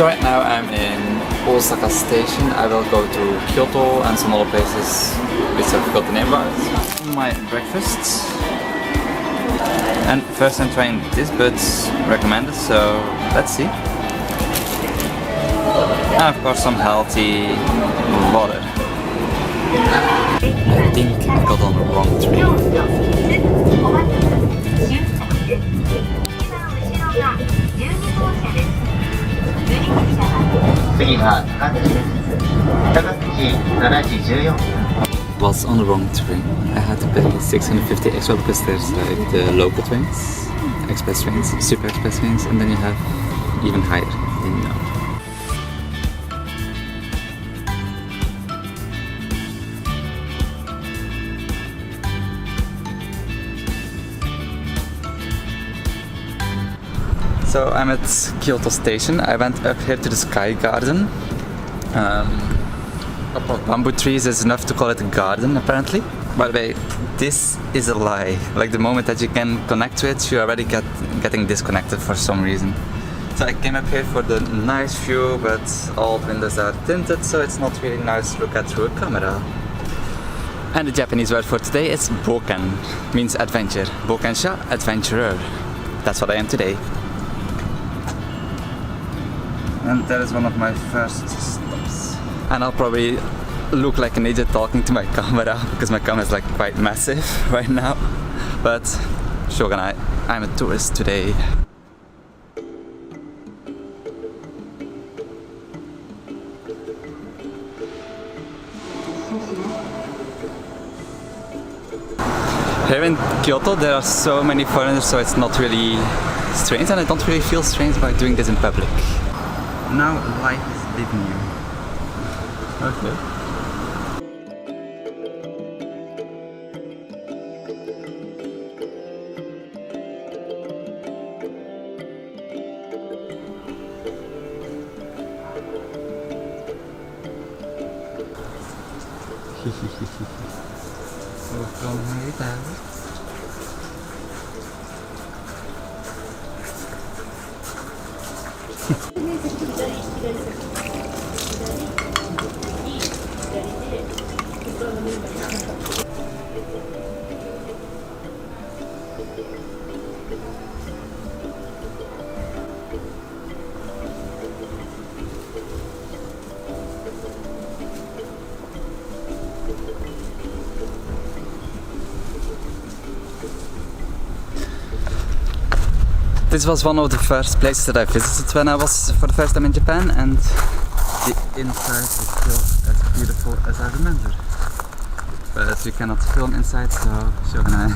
So right now I'm in Osaka station. I will go to Kyoto and some other places which I forgot the name about. My breakfast. And first I'm trying this, but recommended, so let's see. And of course some healthy water. I think I got on the wrong train. 次は高槻です。高槻7時14分。 Was on the wrong train. I had to pay 650 extra because there's like the local trains, express trains, super express trains, and then you have even higher. Didn't know. So I'm at Kyoto station. I went up here to the Sky Garden. A couple of bamboo trees is enough to call it a garden apparently. By the way, this is a lie. Like the moment that you can connect to it, you're already getting disconnected for some reason. So I came up here for the nice view, but all windows are tinted, so it's not really nice to look at through a camera. And the Japanese word for today is boken, means adventure. Bokensha, adventurer. That's what I am today. And that is one of my first stops. And I'll probably look like an idiot talking to my camera because my camera is like quite massive right now. But shogunai, I'm a tourist today. Here in Kyoto there are so many foreigners, so it's not really strange, and I don't really feel strange by doing this in public. Now life is leaving you. Okay. This was one of the first places that I visited when I was for the first time in Japan, and the inside is still as beautiful as I remember. But you cannot film inside, so shogunai.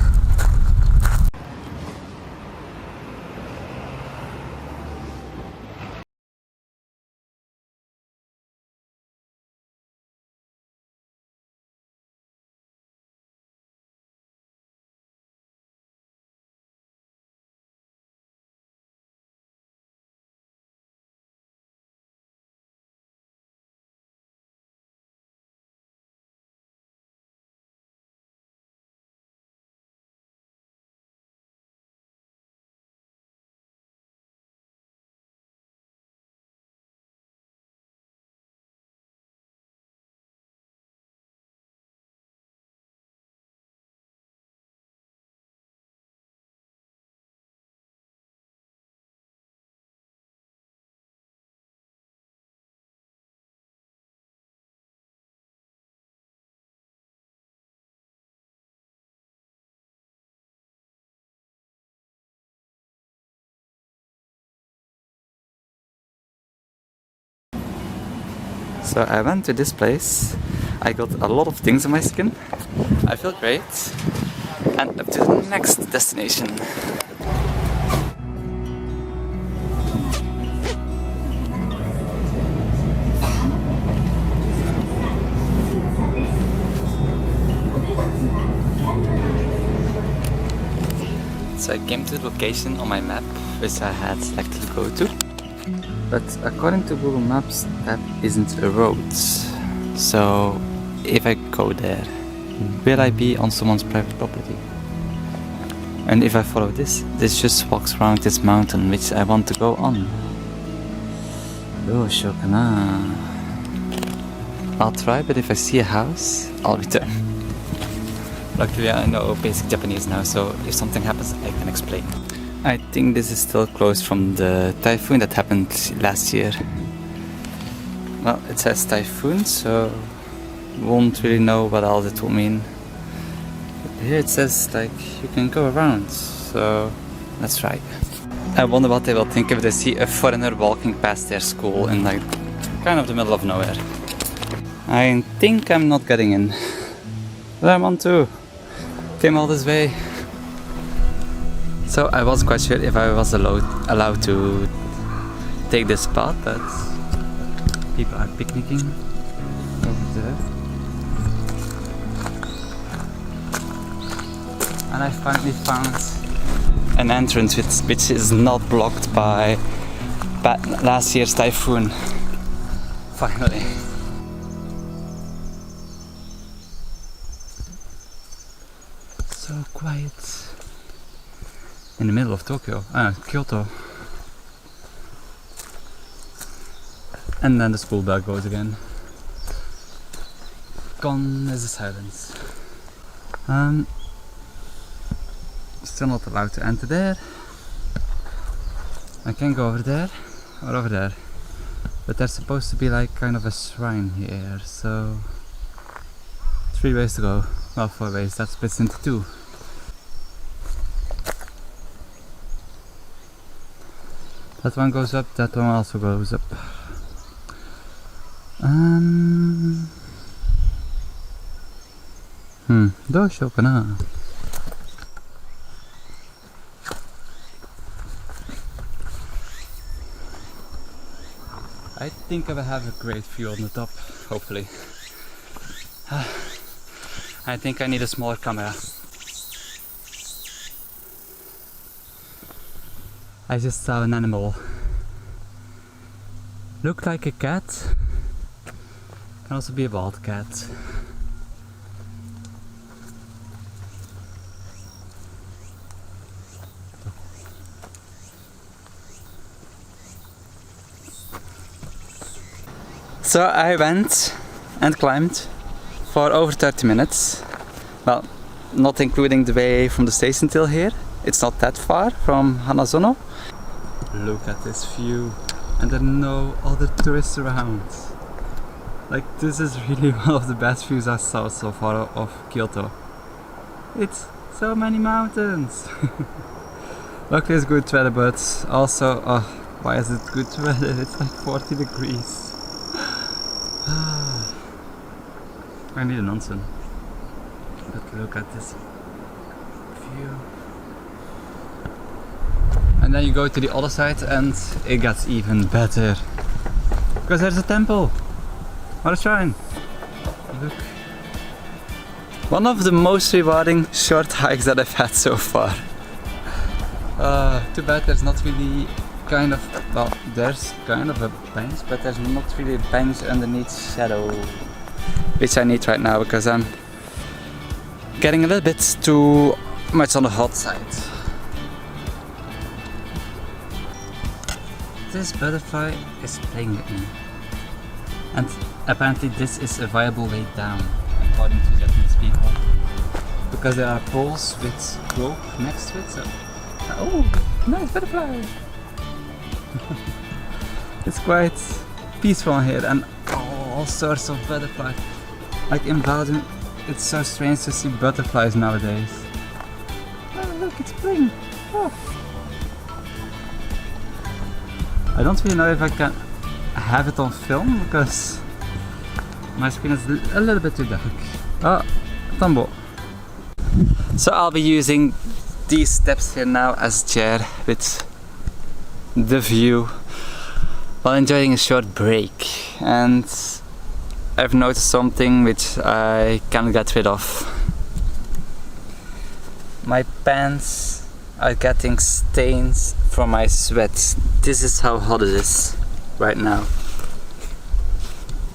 So I went to this place, I got a lot of things on my skin, I feel great, and up to the next destination. So I came to the location on my map which I had selected to go to. But according to Google Maps, that isn't a road. So if I go there, will I be on someone's private property? And if I follow this just walks around this mountain which I want to go on. どうしようかな. I'll try, but if I see a house, I'll return. Luckily I know basic Japanese now, so if something happens I can explain. I think this is still closed from the typhoon that happened last year. Well, it says typhoon, so won't really know what else it will mean. But here it says like you can go around, so let's try. I wonder what they will think if they see a foreigner walking past their school in like kind of the middle of nowhere. I think I'm not getting in, but I want to. Came all this way. So I wasn't quite sure if I was allowed to take this spot, but people are picnicking over there. And I finally found an entrance which is not blocked by last year's typhoon. Finally. So quiet. In the middle of Kyoto. And then the school bell goes again. Gone is the silence. Still not allowed to enter there. I can go over there or over there. But there's supposed to be like kind of a shrine here, so 3 ways to go. Well, 4 ways, that splits into 2. That one goes up, that one also goes up. Do you know? I think I will have a great view on the top, hopefully. I think I need a smaller camera. I just saw an animal. Looked like a cat. Can also be a wild cat. So I went and climbed for over 30 minutes. Well, not including the way from the station till here. It's not that far from Hanazono. Look at this view. And there are no other tourists around. Like, this is really one of the best views I saw so far of Kyoto. It's so many mountains. Luckily it's good weather, but also, why is it good weather? It's like 40 degrees. I need an onsen. But look at this view. And then you go to the other side and it gets even better. Because there's a temple or a shrine. Look. One of the most rewarding short hikes that I've had so far. Too bad there's not really well, there's kind of a bench, but there's not really a bench underneath shadow, which I need right now because I'm getting a little bit too much on the hot side. This butterfly is playing with me, and apparently this is a viable way down, according to Japanese people, because there are poles with rope next to it. So, oh, nice butterfly! It's quite peaceful here, and all sorts of butterflies. Like in Belgium, it's so strange to see butterflies nowadays. Oh, look, it's spring! Oh. I don't really know if I can have it on film because my screen is a little bit too dark. Oh, Tambo. So I'll be using these steps here now as a chair with the view while enjoying a short break. And I've noticed something which I can't get rid of. My pants are getting stains from my sweat. This is how hot it is right now.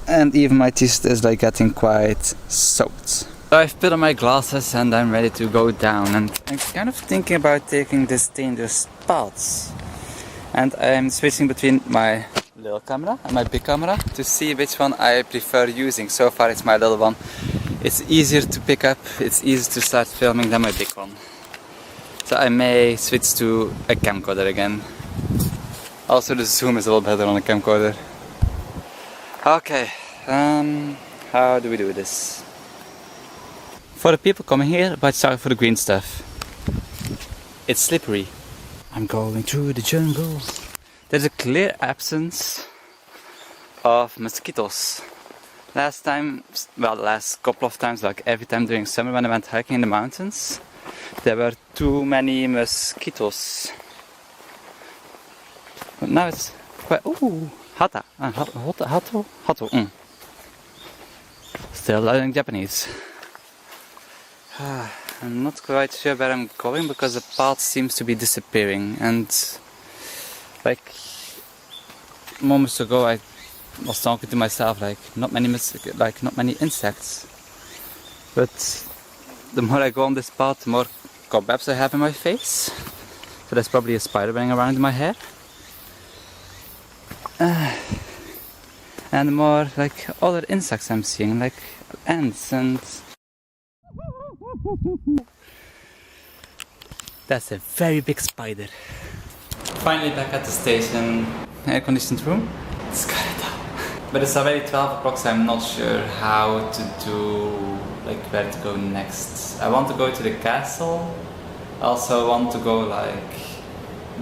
And even my t-shirt is like getting quite soaked. So I've put on my glasses and I'm ready to go down, and I'm kind of thinking about taking this dangerous path. And I'm switching between my little camera and my big camera to see which one I prefer using. So far it's my little one. It's easier to pick up, it's easier to start filming than my big one. So I may switch to a camcorder again. Also the zoom is a little better on a camcorder. Okay, how do we do this? For the people coming here, watch out for the green stuff. It's slippery. I'm going through the jungle. There's a clear absence of mosquitoes. Last couple of times, like every time during summer when I went hiking in the mountains, there were too many mosquitoes. But now it's quite, ooh, hata, hato. Still learning Japanese. I'm not quite sure where I'm going because the path seems to be disappearing, and like moments ago I was talking to myself like not many insects, but the more I go on this path the more cobwebs I have in my face, so there's probably a spider running around in my hair, and the more like other insects I'm seeing, like ants and that's a very big spider. Finally back at the station, air conditioned room. It's kind of but it's already 12 o'clock, so I'm not sure how to do, like where to go next. I want to go to the castle. I also want to go, like,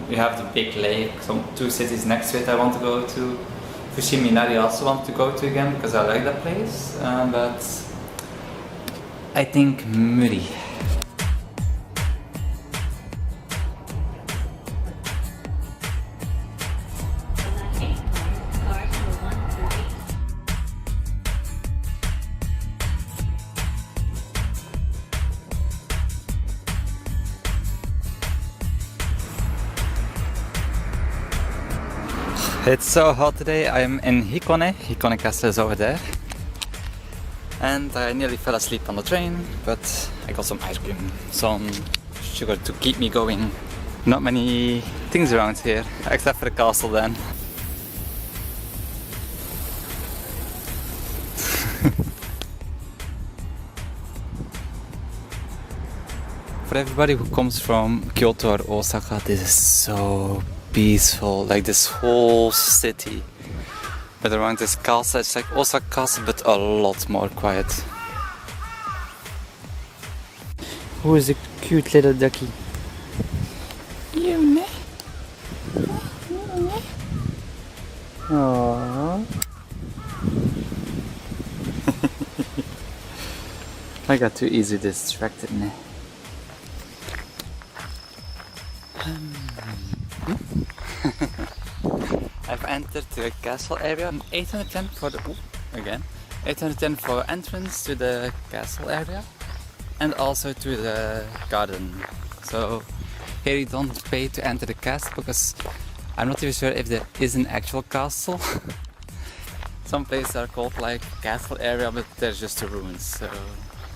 we have the big lake, some 2 cities next to it I want to go to. Fushimi Inari I also want to go to again because I like that place, but I think Muri. It's so hot today. I'm in Hikone. Hikone Castle is over there. And I nearly fell asleep on the train, but I got some ice cream, some sugar to keep me going. Not many things around here, except for the castle then. For everybody who comes from Kyoto or Osaka, this is so peaceful, like this whole city. But around this castle, it's like Osaka Castle, but a lot more quiet. Who is a cute little ducky? You, ne? Aww. I got too easily distracted, ne? I've entered the castle area. 810 for the 810 for entrance to the castle area, and also to the garden. So here you don't pay to enter the castle because I'm not even sure if there is an actual castle. Some places are called like castle area, but they're just the ruins. So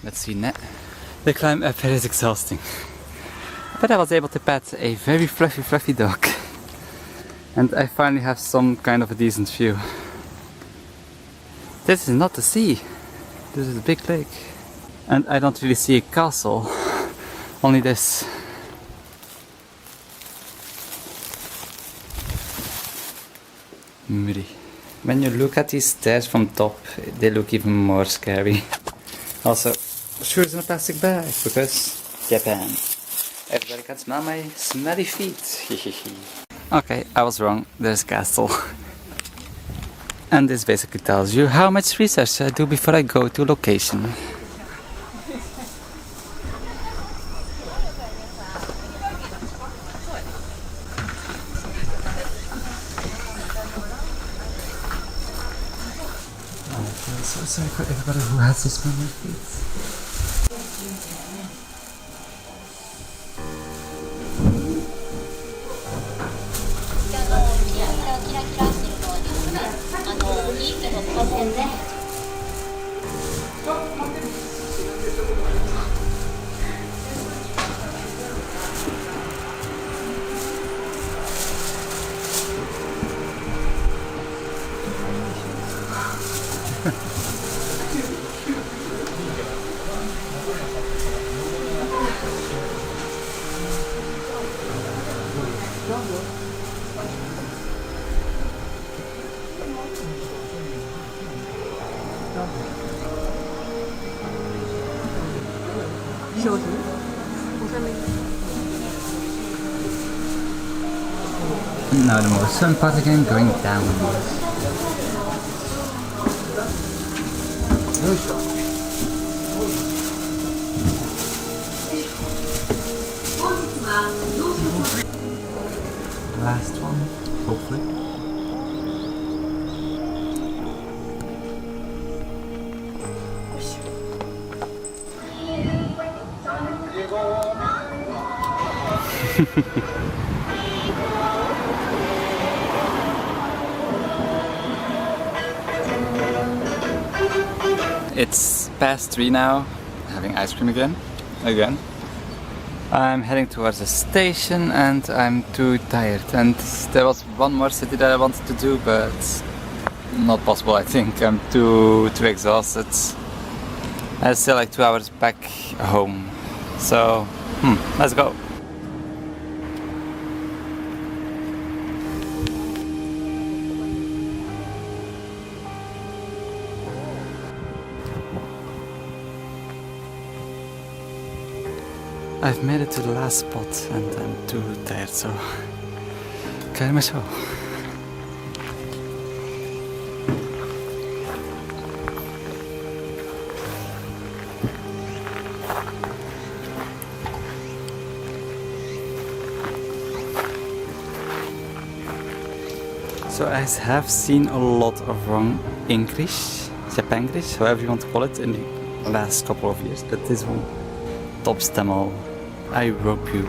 let's see. The climb up here is exhausting. But I was able to pet a very fluffy dog. And I finally have some kind of a decent view. This is not the sea. This is a big lake. And I don't really see a castle. Only this. Muri. When you look at these stairs from top, they look even more scary. Also, shoes in a plastic bag because Japan. Everybody can smell my smelly feet. Okay, I was wrong. There's a castle. And this basically tells you how much research I do before I go to location. I'm so sorry for everybody who has to smell my feet. 商品おしゃれ Now the motion part again going down. Last one, hopefully. It's past 3 now, having ice cream again. I'm heading towards the station and I'm too tired. And there was one more city that I wanted to do, but not possible. I think I'm too exhausted. I still like 2 hours back home. So, let's go. I've made it to the last spot and I'm too tired, so 帰りましょう。So I have seen a lot of wrong English, Japanglish, however you want to call it, in the last couple of years, but this one tops them all. I hope you